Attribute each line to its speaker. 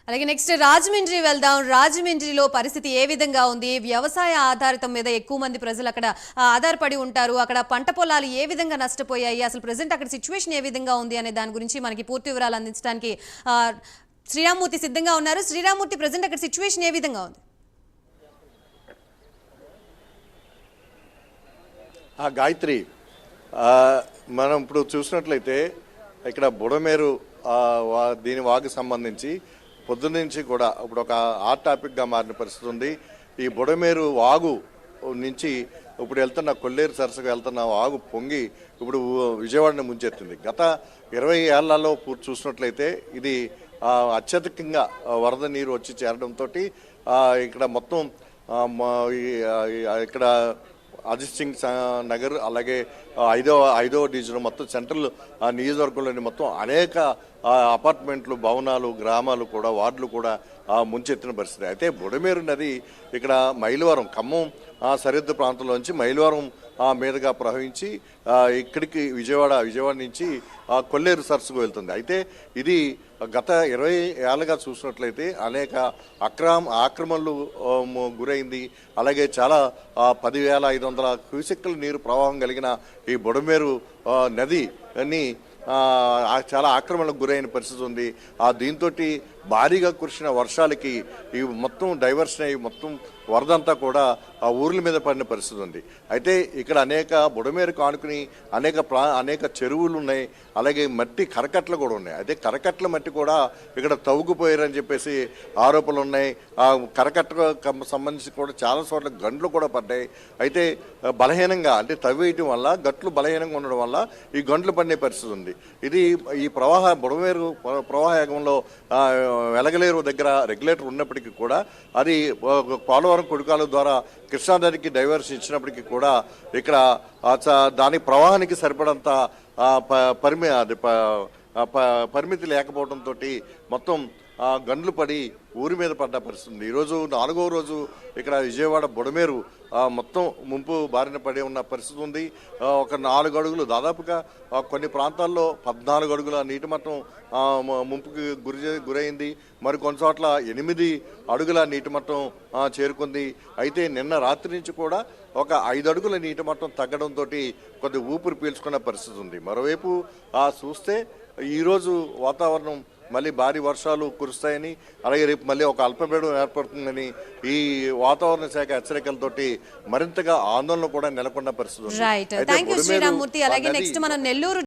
Speaker 1: అలాగే నెక్స్ట్ రాజమండ్రి వెళ్దాం. రాజమండ్రిలో పరిస్థితి ఏ విధంగా ఉంది? వ్యవసాయ ఆధారితం మీద ఎక్కువ మంది ప్రజలు అక్కడ ఆధారపడి ఉంటారు. అక్కడ పంట పొలాలు ఏ విధంగా నష్టపోయాయి, అసలు ప్రెసెంట్ అక్కడ సిచ్యువేషన్ ఏ విధంగా ఉంది అనే దాని గురించి మనకి పూర్తి వివరాలు అందించడానికి శ్రీరామ్మూర్తి సిద్ధంగా ఉన్నారు. శ్రీరామ్మూర్తి, ప్రెసెంట్ అక్కడ సిచ్యువేషన్ ఏ విధంగా ఉంది?
Speaker 2: గాయత్రి, మనం ఇప్పుడు చూసినట్లయితే ఇక్కడ బుడమేరు దీని వాగు సంబంధించి పొద్దున్న నుంచి కూడా ఇప్పుడు ఒక హాట్ టాపిక్గా మారిన పరిస్థితి ఉంది. ఈ బుడమేరు వాగు నుంచి ఇప్పుడు వెళ్తున్న కొల్లేరు సరస్సుకు వెళ్తున్న వాగు పొంగి ఇప్పుడు విజయవాడని ముంచెత్తింది. గత 20 ఏళ్లలో చూసినట్లయితే ఇది అత్యధికంగా వరద నీరు వచ్చి చేరడంతో ఇక్కడ మొత్తం ఇక్కడ అజిత్ సింగ్ నగర్ అలాగే ఐదో డివిజన్ మొత్తం సెంట్రల్ నియోజకవర్గంలోని మొత్తం అనేక అపార్ట్మెంట్లు, భవనాలు, గ్రామాలు కూడా, వార్డులు కూడా ముంచెత్తిన పరిస్థితి. అయితే బుడమేరు నది ఇక్కడ మైలవరం, ఖమ్మం సరిహద్దు ప్రాంతంలోంచి మైలవరం మీదుగా ప్రవహించి ఇక్కడికి విజయవాడ నుంచి కొల్లేరు సరస్సుకు వెళ్తుంది. అయితే ఇది గత 20 ఏళ్ళగా చూసినట్లయితే అనేక ఆక్రమణలు గురైంది. అలాగే చాలా 10,500 క్యూసెక్కుల నీరు ప్రవాహం కలిగిన ఈ బుడమేరు నదిని చాలా ఆక్రమణకు గురైన పరిస్థితి ఉంది. దీంతో భారీగా కురిసిన వర్షాలకి ఈ మొత్తం డైవర్షన్ అయ్యి మొత్తం వరదంతా కూడా ఆ ఊర్ల మీద పడిన పరిస్థితి ఉంది. అయితే ఇక్కడ అనేక బుడమేరుకు ఆనుకుని అనేక చెరువులు ఉన్నాయి. అలాగే మట్టి కరకట్టలు కూడా ఉన్నాయి. అదే కరకట్టల మట్టి కూడా ఇక్కడ తవ్వుకుపోయారని చెప్పేసి ఆరోపణలు ఉన్నాయి. ఆ కరకట్టకు సంబంధించి కూడా చాలా చోట్ల గండ్లు కూడా పడ్డాయి. అయితే బలహీనంగా అంటే తవ్వేయటం వల్ల గట్లు బలహీనంగా ఉండడం వల్ల ఈ గండ్లు పడిన పరిస్థితి ఉంది. ఇది ఈ బుడమేరు ప్రవాహంలో వెలగలేరు దగ్గర రెగ్యులేటర్ ఉన్నప్పటికీ కూడా అది పోలవరం కుడికాల ద్వారా కృష్ణానదికి డైవర్షన్ ఇచ్చినప్పటికీ కూడా ఇక్కడ దాని ప్రవాహానికి సరిపడంత పరిమితి లేకపోవడంతో మొత్తం గండ్లు పడి ఊరి మీద పడ్డ పరిస్థితి. ఈరోజు 4వ రోజు ఇక్కడ విజయవాడ బుడమేరు మొత్తం ముంపు బారిన పడి ఉన్న పరిస్థితి ఉంది. ఒక 4 అడుగులు దాదాపుగా కొన్ని ప్రాంతాల్లో 14 అడుగుల నీటి మట్టం ముంపుకి గురైంది. మరి కొన్ని చోట్ల 8 అడుగుల నీటి మట్టం చేరుకుంది. అయితే నిన్న రాత్రి నుంచి కూడా ఒక 5 అడుగుల నీటి మట్టం తగ్గడంతో కొద్ది ఊపిరి పీల్చుకున్న పరిస్థితి ఉంది. మరోవైపు చూస్తే ఈరోజు వాతావరణం మళ్ళీ భారీ వర్షాలు కురుస్తాయని, అలాగే రేపు మళ్ళీ ఒక అల్పపీడనం ఏర్పడుతుందని ఈ వాతావరణ శాఖ హెచ్చరికలతోటి మరింతగా ఆందోళన కూడా నెలకొన్న పరిస్థితి ఉంది.
Speaker 1: Right, thank you Srirammurthy. అలాగే నెక్స్ట్ మనం నెల్లూరు